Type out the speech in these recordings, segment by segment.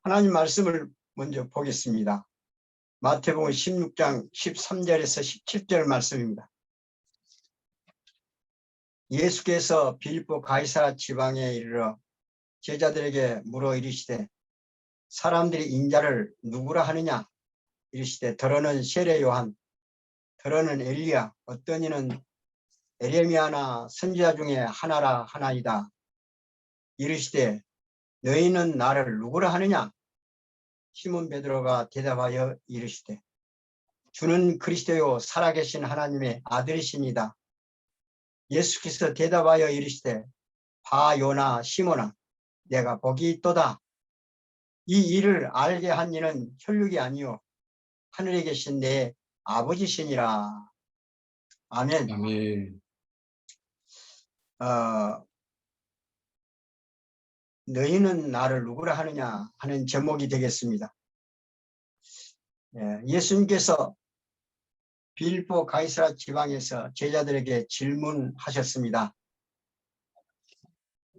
하나님 말씀을 먼저 보겠습니다. 마태복음 16장 13절에서 17절 말씀입니다. 예수께서 빌립보 가이사라 지방에 이르러 제자들에게 물어 이르시되 사람들이 인자를 누구라 하느냐? 이르시되 더러는 세례 요한, 더러는 엘리야, 어떤 이는 에레미야나 선지자 중에 하나라 하나이다. 이르시되 너희는 나를 누구라 하느냐? 시몬 베드로가 대답하여 이르시되 주는 그리스도요 살아계신 하나님의 아들이시니다. 예수께서 대답하여 이르시되 바 요나 시몬아 내가 복이 있도다. 이 일을 알게 한 이는 혈육이 아니요 하늘에 계신 내 아버지시니라. 아멘. 아멘. 너희는 나를 누구라 하느냐 하는 제목이 되겠습니다. 예수님께서 빌립보 가이사라 지방에서 제자들에게 질문하셨습니다.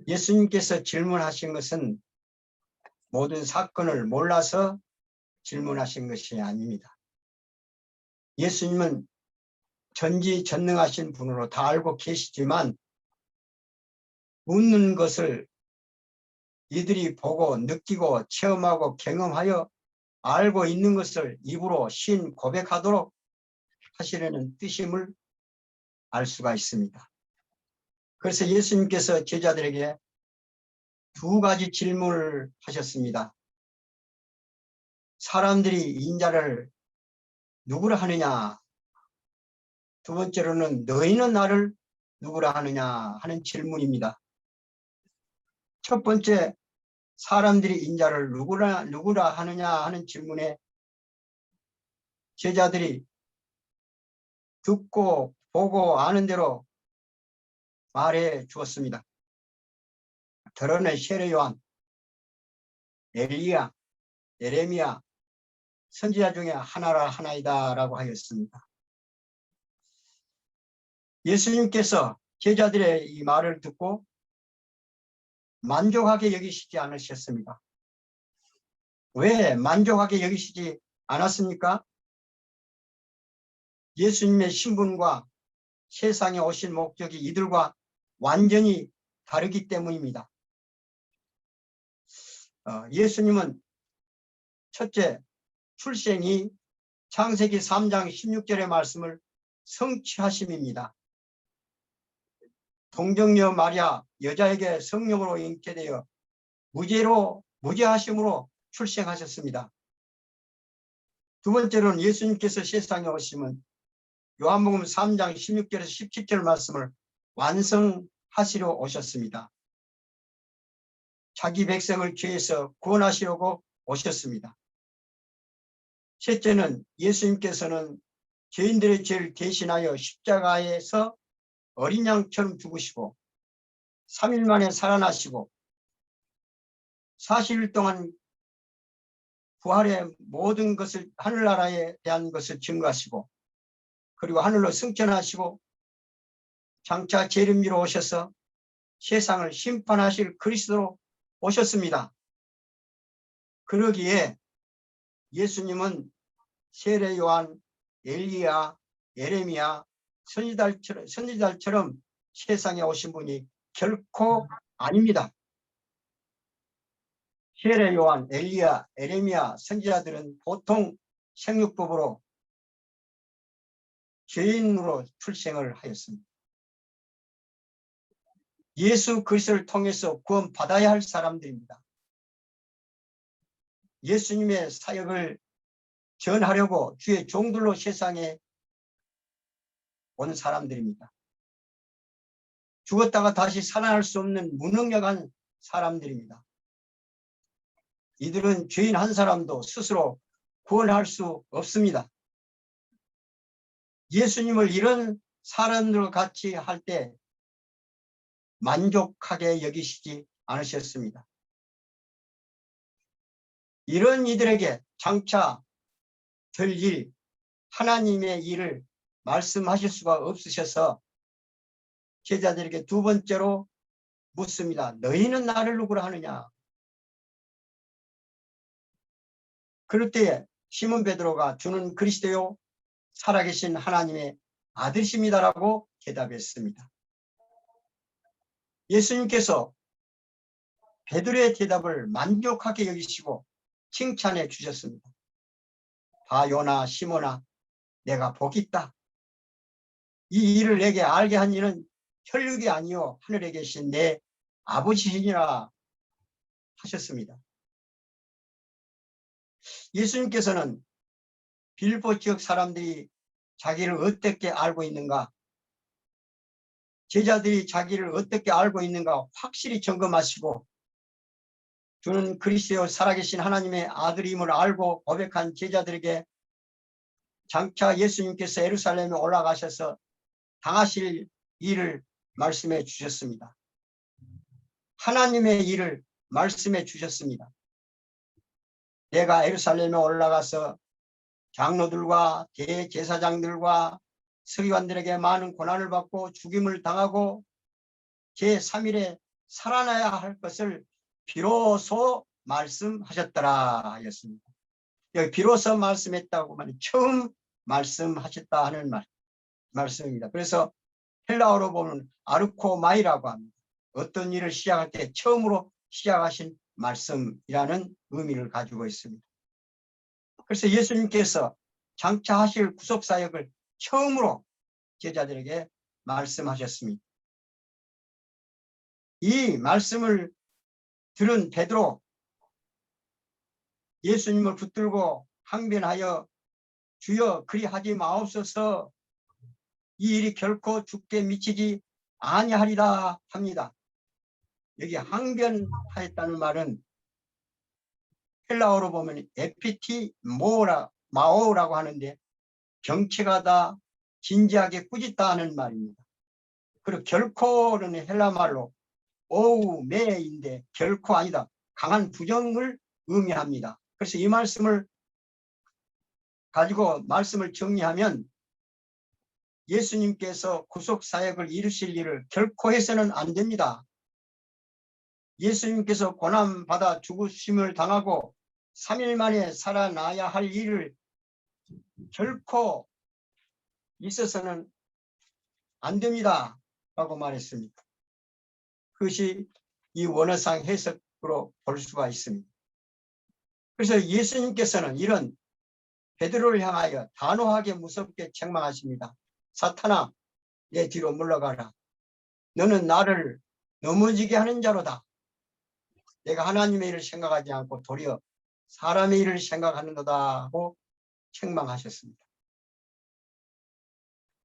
예수님께서 질문하신 것은 모든 사건을 몰라서 질문하신 것이 아닙니다. 예수님은 전지전능하신 분으로 다 알고 계시지만 묻는 것을 이들이 보고 느끼고 체험하고 경험하여 알고 있는 것을 입으로 신 고백하도록 하시려는 뜻임을 알 수가 있습니다. 그래서 예수님께서 제자들에게 두 가지 질문을 하셨습니다. 사람들이 인자를 누구라 하느냐? 두 번째로는 너희는 나를 누구라 하느냐 하는 질문입니다. 첫 번째, 사람들이 인자를 누구라 하느냐 하는 질문에 제자들이 듣고 보고 아는 대로 말해 주었습니다. 더러는 세례 요한, 엘리야, 에레미야, 선지자 중에 하나라 하나이다 라고 하였습니다. 예수님께서 제자들의 이 말을 듣고 만족하게 여기시지 않으셨습니다. 왜 만족하게 여기시지 않았습니까? 예수님의 신분과 세상에 오신 목적이 이들과 완전히 다르기 때문입니다. 예수님은 첫째, 출생이 창세기 3장 16절의 말씀을 성취하심입니다. 동정녀 마리아 여자에게 성령으로 잉태되어 무죄하심으로 출생하셨습니다. 두 번째로는 예수님께서 세상에 오심은 요한복음 3장 16절에서 17절 말씀을 완성하시려 오셨습니다. 자기 백성을 죄에서 구원하시려고 오셨습니다. 셋째는 예수님께서는 죄인들의 죄를 대신하여 십자가에서 어린 양처럼 죽으시고 3일 만에 살아나시고 40일 동안 부활의 모든 것을 하늘나라에 대한 것을 증거하시고 그리고 하늘로 승천하시고 장차 재림미로 오셔서 세상을 심판하실 그리스도로 오셨습니다. 그러기에 예수님은 세례 요한, 엘리야, 에레미야, 선지자처럼 세상에 오신 분이 결코 아닙니다. 세례 요한, 엘리야, 에레미야, 선지자들은 보통 생육법으로 죄인으로 출생을 하였습니다. 예수 그리스도를 통해서 구원받아야 할 사람들입니다. 예수님의 사역을 전하려고 주의 종들로 세상에 온 사람들입니다. 죽었다가 다시 살아날 수 없는 무능력한 사람들입니다. 이들은 죄인 한 사람도 스스로 구원할 수 없습니다. 예수님을 이런 사람들과 같이 할 때 만족하게 여기시지 않으셨습니다. 이런 이들에게 장차 될 일, 하나님의 일을 말씀하실 수가 없으셔서 제자들에게 두 번째로 묻습니다. 너희는 나를 누구라 하느냐? 그럴 때에 시몬 베드로가 주는 그리스도요 살아계신 하나님의 아들이십니다라고 대답했습니다. 예수님께서 베드로의 대답을 만족하게 여기시고 칭찬해 주셨습니다. 바요나 시몬아, 내가 복이 있다. 이 일을 내게 알게 한 이는 혈육이 아니요 하늘에 계신 내 아버지시니라 하셨습니다. 예수님께서는 빌보 지역 사람들이 자기를 어떻게 알고 있는가, 제자들이 자기를 어떻게 알고 있는가 확실히 점검하시고 주는 그리스도 살아계신 하나님의 아들임을 알고 고백한 제자들에게 장차 예수님께서 예루살렘에 올라가셔서 당하실 일을 말씀해 주셨습니다. 하나님의 일을 말씀해 주셨습니다. 내가 예루살렘에 올라가서 장로들과 대제사장들과 서기관들에게 많은 고난을 받고 죽임을 당하고 제3일에 살아나야 할 것을 비로소 말씀하셨더라 하였습니다. 여기 비로소 말씀했다고 말이 처음 말씀하셨다 하는 말씀입니다. 그래서 헬라어로 보면 아르코마이라고 합니다. 어떤 일을 시작할 때 처음으로 시작하신 말씀이라는 의미를 가지고 있습니다. 그래서 예수님께서 장차 하실 구속사역을 처음으로 제자들에게 말씀하셨습니다. 이 말씀을 들은 베드로, 예수님을 붙들고 항변하여 주여 그리하지 마옵소서, 이 일이 결코 죽게 미치지 아니하리라 합니다. 여기 항변하였다는 말은 헬라어로 보면 에피티 마오라고 하는데 경쾌하다, 진지하게 꾸짖다 하는 말입니다. 그리고 결코는 헬라말로 오우매인데 결코 아니다, 강한 부정을 의미합니다. 그래서 이 말씀을 가지고 말씀을 정리하면 예수님께서 구속사역을 이루실 일을 결코 해서는 안 됩니다. 예수님께서 고난받아 죽으심을 당하고 3일 만에 살아나야 할 일을 결코 있어서는 안 됩니다 라고 말했습니다. 그것이 이 원어상 해석으로 볼 수가 있습니다. 그래서 예수님께서는 이런 베드로를 향하여 단호하게 무섭게 책망하십니다. 사탄아, 내 뒤로 물러가라. 너는 나를 넘어지게 하는 자로다. 내가 하나님의 일을 생각하지 않고 도리어 사람의 일을 생각하는도다 하고 책망하셨습니다.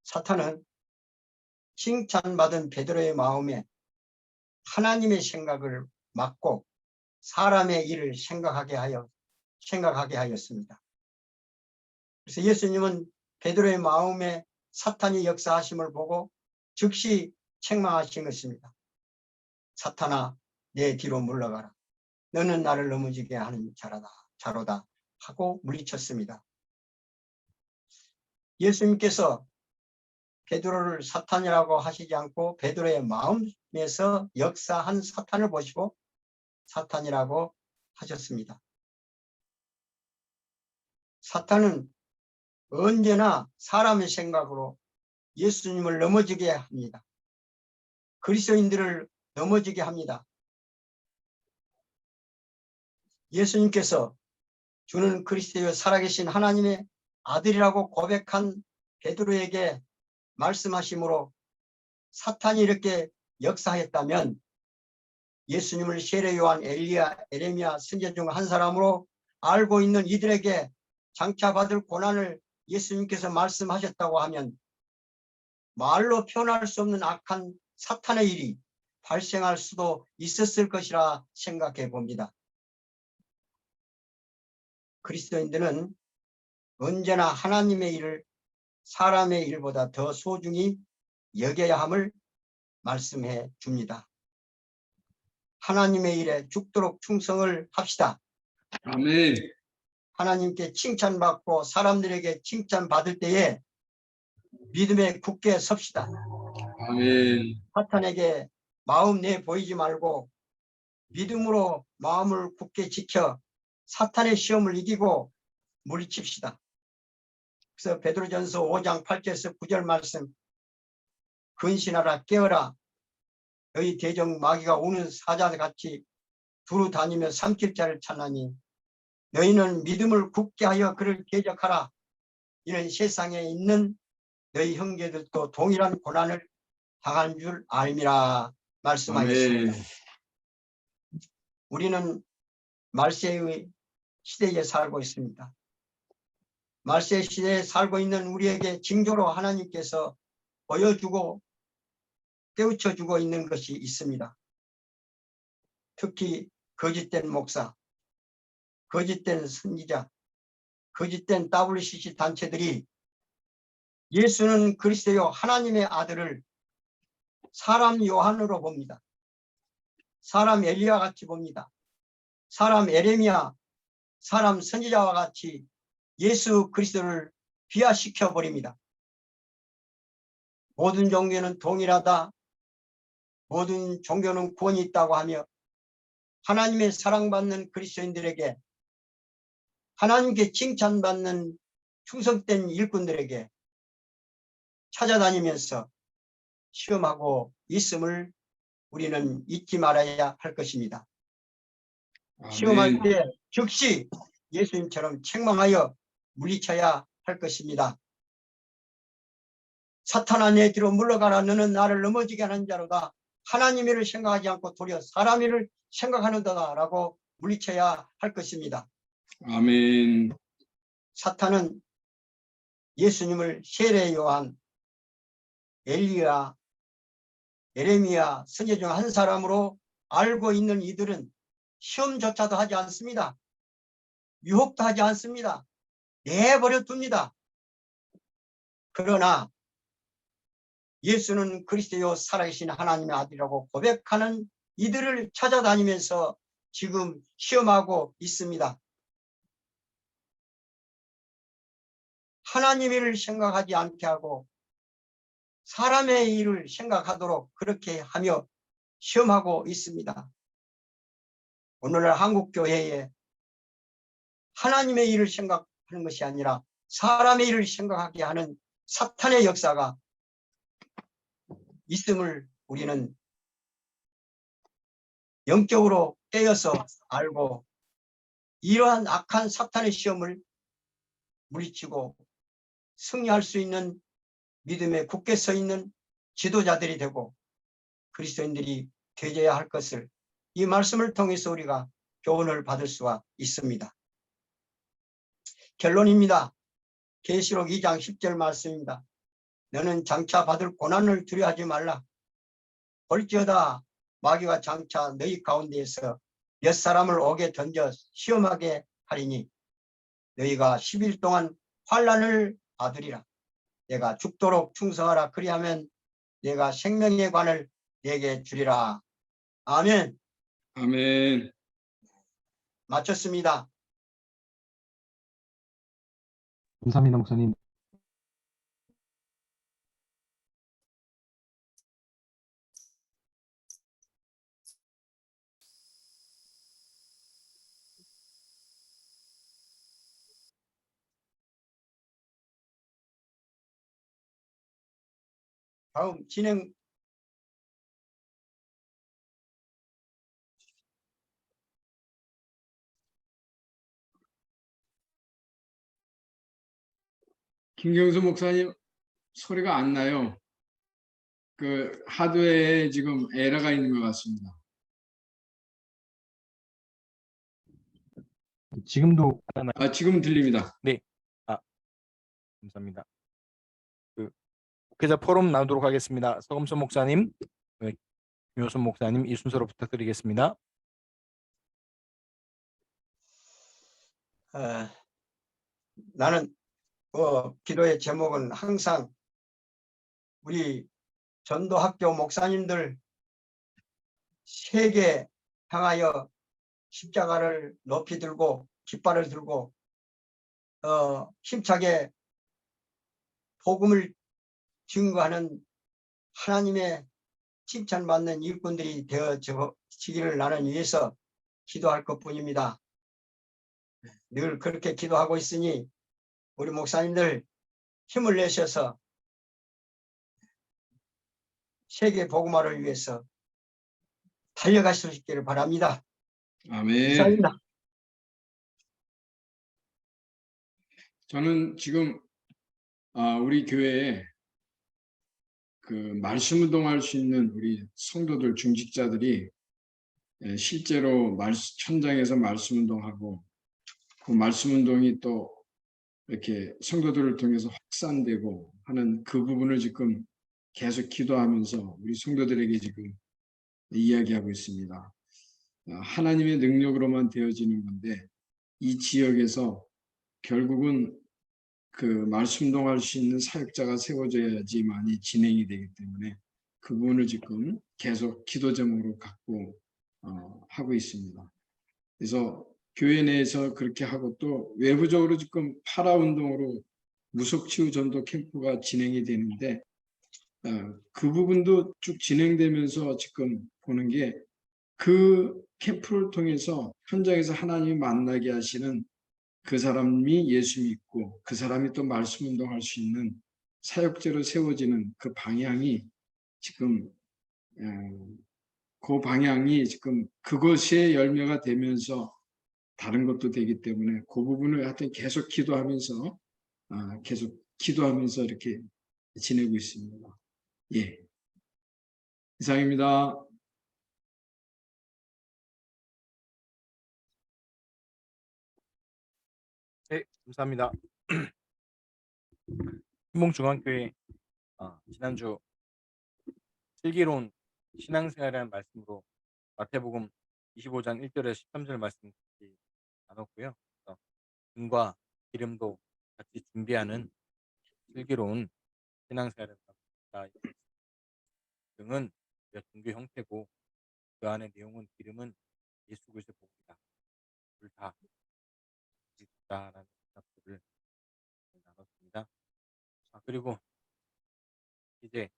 사탄은 칭찬받은 베드로의 마음에 하나님의 생각을 막고 사람의 일을 생각하게 하였습니다. 그래서 예수님은 베드로의 마음에 사탄이 역사하심을 보고 즉시 책망하신 것입니다. 사탄아, 내 뒤로 물러가라. 너는 나를 넘어지게 하는 자로다 하고 물리쳤습니다. 예수님께서 베드로를 사탄이라고 하시지 않고 베드로의 마음에서 역사한 사탄을 보시고 사탄이라고 하셨습니다. 사탄은 언제나 사람의 생각으로 예수님을 넘어지게 합니다. 그리스도인들을 넘어지게 합니다. 예수님께서 주는 그리스도의 살아계신 하나님의 아들이라고 고백한 베드로에게 말씀하심으로 사탄이 이렇게 역사했다면 예수님을 세례 요한, 엘리야, 에레미야 선지자 중 한 사람으로 알고 있는 이들에게 장차 받을 고난을 예수님께서 말씀하셨다고 하면 말로 표현할 수 없는 악한 사탄의 일이 발생할 수도 있었을 것이라 생각해 봅니다. 그리스도인들은 언제나 하나님의 일을 사람의 일보다 더 소중히 여겨야 함을 말씀해 줍니다. 하나님의 일에 죽도록 충성을 합시다. 아멘. 하나님께 칭찬받고 사람들에게 칭찬받을 때에 믿음에 굳게 섭시다. 아멘. 사탄에게 마음 내 보이지 말고 믿음으로 마음을 굳게 지켜 사탄의 시험을 이기고 물리칩시다. 그래서 베드로전서 5장 8절에서 9절 말씀, 근신하라 깨어라 너희 대적 마귀가 우는 사자같이 두루 다니며 삼킬 자를 찾나니 너희는 믿음을 굳게 하여 그를 대적하라. 이는 세상에 있는 너희 형제들도 동일한 고난을 당한 줄 알미라 말씀하였습니다. 아멘. 우리는 말세의 시대에 살고 있습니다. 말세 시대에 살고 있는 우리에게 징조로 하나님께서 보여주고 깨우쳐주고 있는 것이 있습니다. 특히 거짓된 목사, 거짓된 선지자, 거짓된 WCC 단체들이 예수는 그리스도요 하나님의 아들을 사람 요한으로 봅니다. 사람 엘리야 같이 봅니다. 사람 에레미야, 사람 선지자와 같이 예수 그리스도를 비하시켜 버립니다. 모든 종교는 동일하다. 모든 종교는 구원이 있다고 하며 하나님의 사랑받는 그리스도인들에게, 하나님께 칭찬받는 충성된 일꾼들에게 찾아다니면서 시험하고 있음을 우리는 잊지 말아야 할 것입니다. 시험할 아멘. 때 즉시 예수님처럼 책망하여 물리쳐야 할 것입니다. 사탄아 내 뒤로 물러가라. 너는 나를 넘어지게 하는 자로다. 하나님 일을 생각하지 않고 도리어 사람 일을 생각하는도다 라고 물리쳐야 할 것입니다. 아멘. 사탄은 예수님을 세례 요한, 엘리야, 에레미야 선지자 중 한 사람으로 알고 있는 이들은 시험조차도 하지 않습니다. 유혹도 하지 않습니다. 내버려 둡니다. 그러나 예수는 그리스도요 살아계신 하나님의 아들이라고 고백하는 이들을 찾아다니면서 지금 시험하고 있습니다. 하나님의 일을 생각하지 않게 하고 사람의 일을 생각하도록 그렇게 하며 시험하고 있습니다. 오늘날 한국교회에 하나님의 일을 생각하는 것이 아니라 사람의 일을 생각하게 하는 사탄의 역사가 있음을 우리는 영적으로 깨어서 알고 이러한 악한 사탄의 시험을 물리치고 승리할 수 있는 믿음에 굳게 서 있는 지도자들이 되고 그리스도인들이 되어야 할 것을 이 말씀을 통해서 우리가 교훈을 받을 수가 있습니다. 결론입니다. 계시록 2장 10절 말씀입니다. 너는 장차 받을 고난을 두려워하지 말라. 볼지어다 마귀가 장차 너희 가운데에서 몇 사람을 옥에 던져 시험하게 하리니 너희가 10일 동안 환난을 받으리라. 내가 죽도록 충성하라. 그리하면 내가 생명의 관을 내게 주리라. 아멘. 아멘. 마쳤습니다. 감사합니다, 목사님. 다음 진행. 김경수 목사님 소리가 안 나요. 그 하드웨어에 지금 에러가 있는 것 같습니다. 지금도 하나요? 아, 지금 들립니다. 감사합니다. 목회자 포럼 나누도록 하겠습니다. 서금선 목사님, 김효순 목사님 이 순서로 부탁드리겠습니다. 나는 기도의 제목은 항상 우리 전도학교 목사님들 세계 향하여 십자가를 높이 들고 깃발을 들고 힘차게 복음을 증거하는 하나님의 칭찬받는 일꾼들이 되어지기를 나는 위해서 기도할 것뿐입니다. 늘 그렇게 기도하고 있으니 우리 목사님들 힘을 내셔서 세계 복음화를 위해서 달려가실 수 있기를 바랍니다. 아멘. 이상입니다. 저는 지금 우리 교회에 그 말씀 운동할 수 있는 우리 성도들 중직자들이 실제로 천장에서 말씀 운동하고 그 말씀 운동이 또 이렇게 성도들을 통해서 확산되고 하는 그 부분을 지금 계속 기도하면서 우리 성도들에게 지금 이야기하고 있습니다. 하나님의 능력으로만 되어지는 건데 이 지역에서 결국은 그 말씀 운동할 수 있는 사역자가 세워져야지만이 진행이 되기 때문에 그 부분을 지금 계속 기도 제목으로 갖고 하고 있습니다. 그래서 교회 내에서 그렇게 하고 또 외부적으로 지금 파라 운동으로 무속치유 전도 캠프가 진행이 되는데 그 부분도 쭉 진행되면서 지금 보는 게 그 캠프를 통해서 현장에서 하나님이 만나게 하시는 그 사람이 예수 믿고 그 사람이 또 말씀 운동할 수 있는 사역자로 세워지는 그 방향이 지금 그 방향이 지금 그것의 열매가 되면서 다른 것도 되기 때문에 그 부분을 하여튼 계속 기도하면서 이렇게 지내고 있습니다. 예, 이상입니다. 네, 감사합니다. 신봉중앙교회 지난주 슬기로운 신앙생활이라는 말씀으로 마태복음 25장 1절에서 13절 말씀 같이 나눴고요. 그래서 등과 기름도 같이 준비하는 슬기로운 신앙생활을 합니다. 등은 종교 형태고 그 안에 내용은 기름은 예수 그리스도의 복음이다. 둘다 있다라는 답들을 나눴습니다. 그리고 이제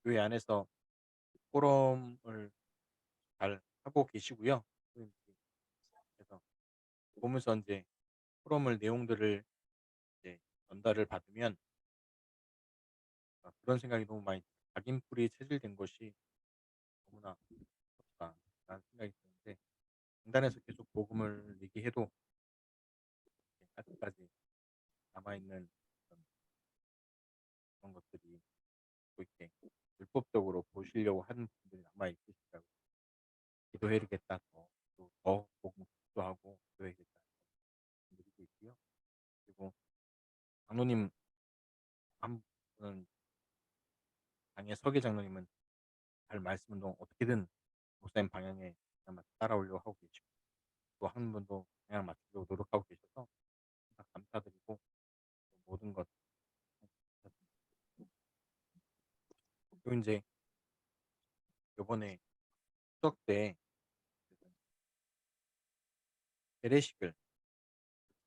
교회 안에서 포럼을 잘 하고 계시고요. 그래서 보면서 이제 포럼을 내용들을 이제 전달을 받으면 그런 생각이 너무 많이 각인풀이 체질된 것이 너무나 좋다라는 생각이 드는데 강단에서 계속 복음을 얘기해도 아직까지 남아있는 그런 것들이 또 이렇게 율법적으로 보시려고 하는 분들이 남아있으시다고 기도해야겠다 더 복음 기도하고 기도해야겠다 드리고 있고요. 그리고 장로님 한 분은 당의 서계 장로님은 잘 말씀 운동 어떻게든 목사님 방향에 따라오려고 하고 계시고 또 한 분도 방향을 맞추려고 노력하고 계셔서 항상 감사드리고 모든 것 그리고 이제 이번에 추석 때 재래식을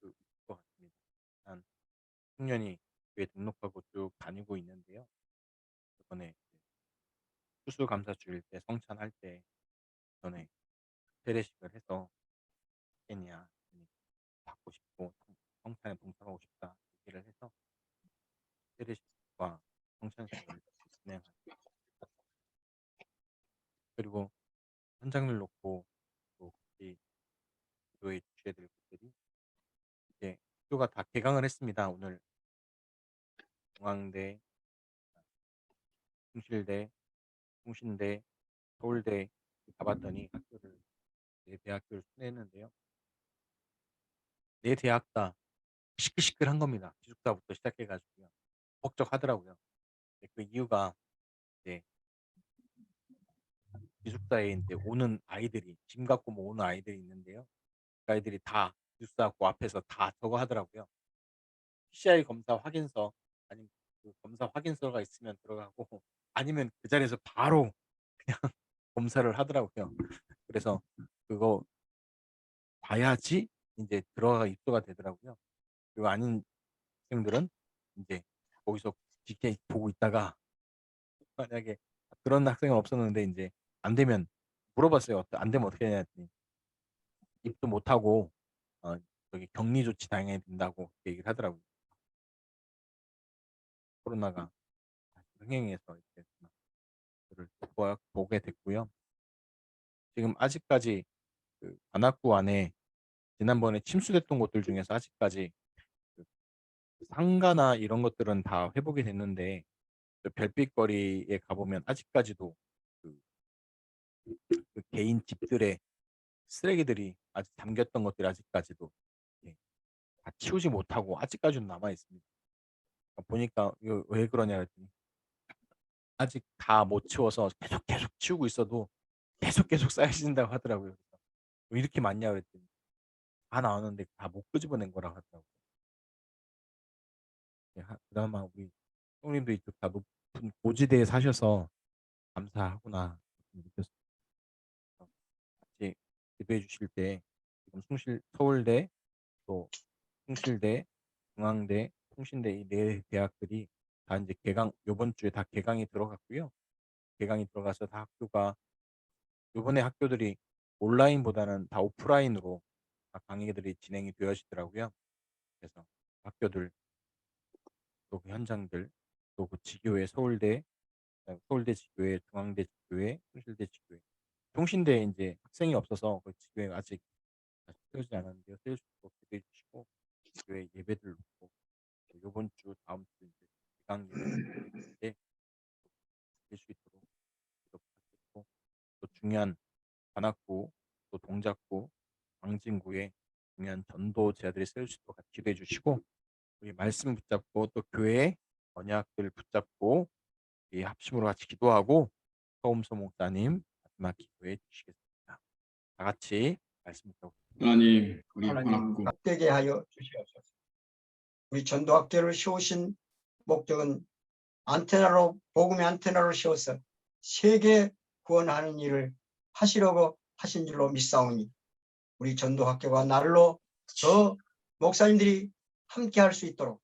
있을 것 같습니다. 한 청년이 교회 등록하고 쭉 다니고 있는데요. 이번에 추수감사 주일 때 성찬할 때 전에 재래식을 해서 했냐 받고 싶고 성찬에 동참하고 싶다 얘기를 해서 재래식과 성찬식을 진행하는 그리고 현장을 놓고 또 같이 기도해 주셔야 될 것들이 이제 학교가 다 개강을 했습니다. 오늘 중앙대, 충실대, 통신대, 서울대 가봤더니 학교를 네 대학교를 순회했는데요. 네 대학 다 시끌시끌한 겁니다. 기숙사부터 시작해가지고요. 벅적하더라고요. 그 이유가 이제 기숙사에 이제 오는 아이들이 짐 갖고 뭐 오는 아이들이 있는데요. 그 아이들이 다 기숙사 그 앞에서 다 저거 하더라고요. PCI 검사 확인서 아니면 그 검사 확인서가 있으면 들어가고 아니면 그 자리에서 바로 그냥 검사를 하더라고요. 그래서 그거 봐야지 이제 들어가 입소가 되더라고요. 그리고 아닌 학생들은 이제 거기서 GK 보고 있다가 만약에 그런 학생은 없었는데 이제 안 되면 물어봤어요. 안 되면 어떻게 해야 했더니 입도 못하고 여기 격리 조치 당해야 된다고 얘기를 하더라고요. 코로나가 흥행해서 이렇게 그를 보게 됐고요. 지금 아직까지 그 관악구 안에 지난번에 침수됐던 곳들 중에서 아직까지 그 상가나 이런 것들은 다 회복이 됐는데 그 별빛거리에 가보면 아직까지도 그, 그 개인 집들의 쓰레기들이 아직 담겼던 것들이 아직까지도 예, 다 치우지 못하고 아직까지도 남아 있습니다. 보니까 이거 왜 그러냐 했더니 아직 다 못 치워서 계속 치우고 있어도 계속 쌓여진다고 하더라고요. 그래서 왜 이렇게 많냐 그랬더니 다 나왔는데 다 못 끄집어낸 거라 하더라고요. 예, 그나마 우리 형님도 이쪽 다 높은 고지대에 사셔서 감사하구나 느꼈어요. 같이 기도해 주실 때 지금 서울대 또 숭실대, 중앙대, 통신대 이 네 대학들이 다 이제 요번 주에 다 개강이 들어갔고요. 개강이 들어가서 다 학교가 요번에 학교들이 온라인보다는 다 오프라인으로 다 강의들이 진행이 되어지더라고요. 그래서 학교들 또 그 현장들 또 그 지교회 서울대, 서울대 지교회, 중앙대 지교회, 숭실대 지교회, 통신대에 이제 학생이 없어서 그 지교회가 아직 세우지 않았는데요. 세울 수 있도록 기도해 주시고 지교회 예배들 놓고 요번 주 다음 주 이제 기강 예배 될 수 있도록 기도 부탁드리고 또 중요한 관악구 또 동작구 광진구에 중요한 전도 제자들이 세울 수 있도록 같이 기도해 주시고 우리 말씀 붙잡고 또 교회 언약들 붙잡고 우리 합심으로 같이 기도하고 서움소 목사님 마지막 기도해 주시겠습니다. 다 같이 말씀 붙잡고 하나님, 우리 하나님 관악구 복되게 하여 주시옵소서. 우리 전도학교를 세우신 목적은 안테나로 복음의 안테나로 세워서 세계 구원하는 일을 하시려고 하신 줄로 믿사오니 우리 전도학교가 날로 더 목사님들이 함께 할 수 있도록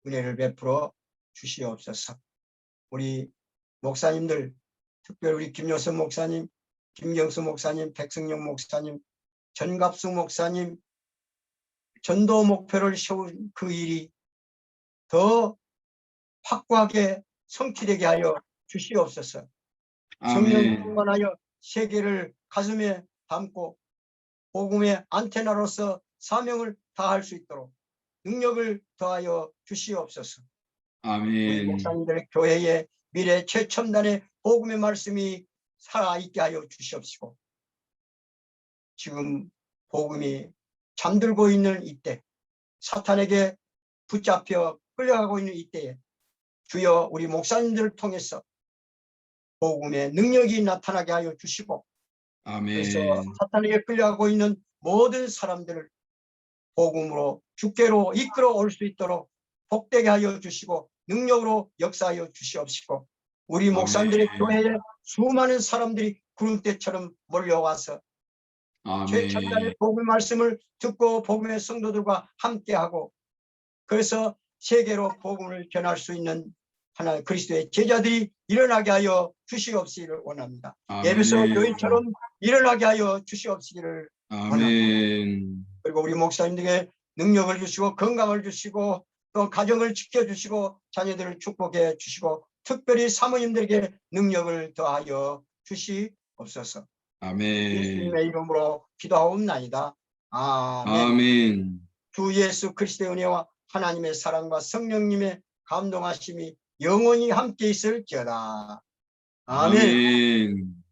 은혜를 베풀어 주시옵소서. 우리 목사님들 특별히 우리 김효선 목사님, 김경수 목사님, 백승용 목사님, 전갑수 목사님 전도 목표를 세운 그 일이 더 확고하게 성취되게 하여 주시옵소서. 성령 아멘. 충만하여 세계를 가슴에 담고 복음의 안테나로서 사명을 다할 수 있도록 능력을 더하여 주시옵소서. 우리 아멘. 목사님들의 교회의 미래 최첨단의 복음의 말씀이 살아있게 하여 주시옵시고 지금 복음이 잠들고 있는 이때 사탄에게 붙잡혀 끌려가고 있는 이때에 주여 우리 목사님들을 통해서 복음의 능력이 나타나게 하여 주시고 그래서 아멘. 사탄에게 끌려가고 있는 모든 사람들을 복음으로 주께로 이끌어 올 수 있도록 복되게 하여 주시고 능력으로 역사하여 주시옵시고 우리 목사님들의 아멘. 교회에 수많은 사람들이 구름대처럼 몰려와서 최첨단의 아멘. 복음의 말씀을 듣고 복음의 성도들과 함께하고 그래서 세계로 복음을 전할 수 있는 하나님 그리스도의 제자들이 일어나게 하여 주시옵시기를 원합니다. 예배소 교인처럼 일어나게 하여 주시옵시기를 원합니다. 아멘. 그리고 우리 목사님들에게 능력을 주시고 건강을 주시고 또 가정을 지켜주시고 자녀들을 축복해 주시고 특별히 사모님들에게 능력을 더하여 주시옵소서. 아멘. 예수님의 이름으로 기도하옵나이다. 아멘. 아멘. 주 예수 그리스도의 은혜와 하나님의 사랑과 성령님의 감동하심이 영원히 함께 있을지어다. 아멘. 아멘.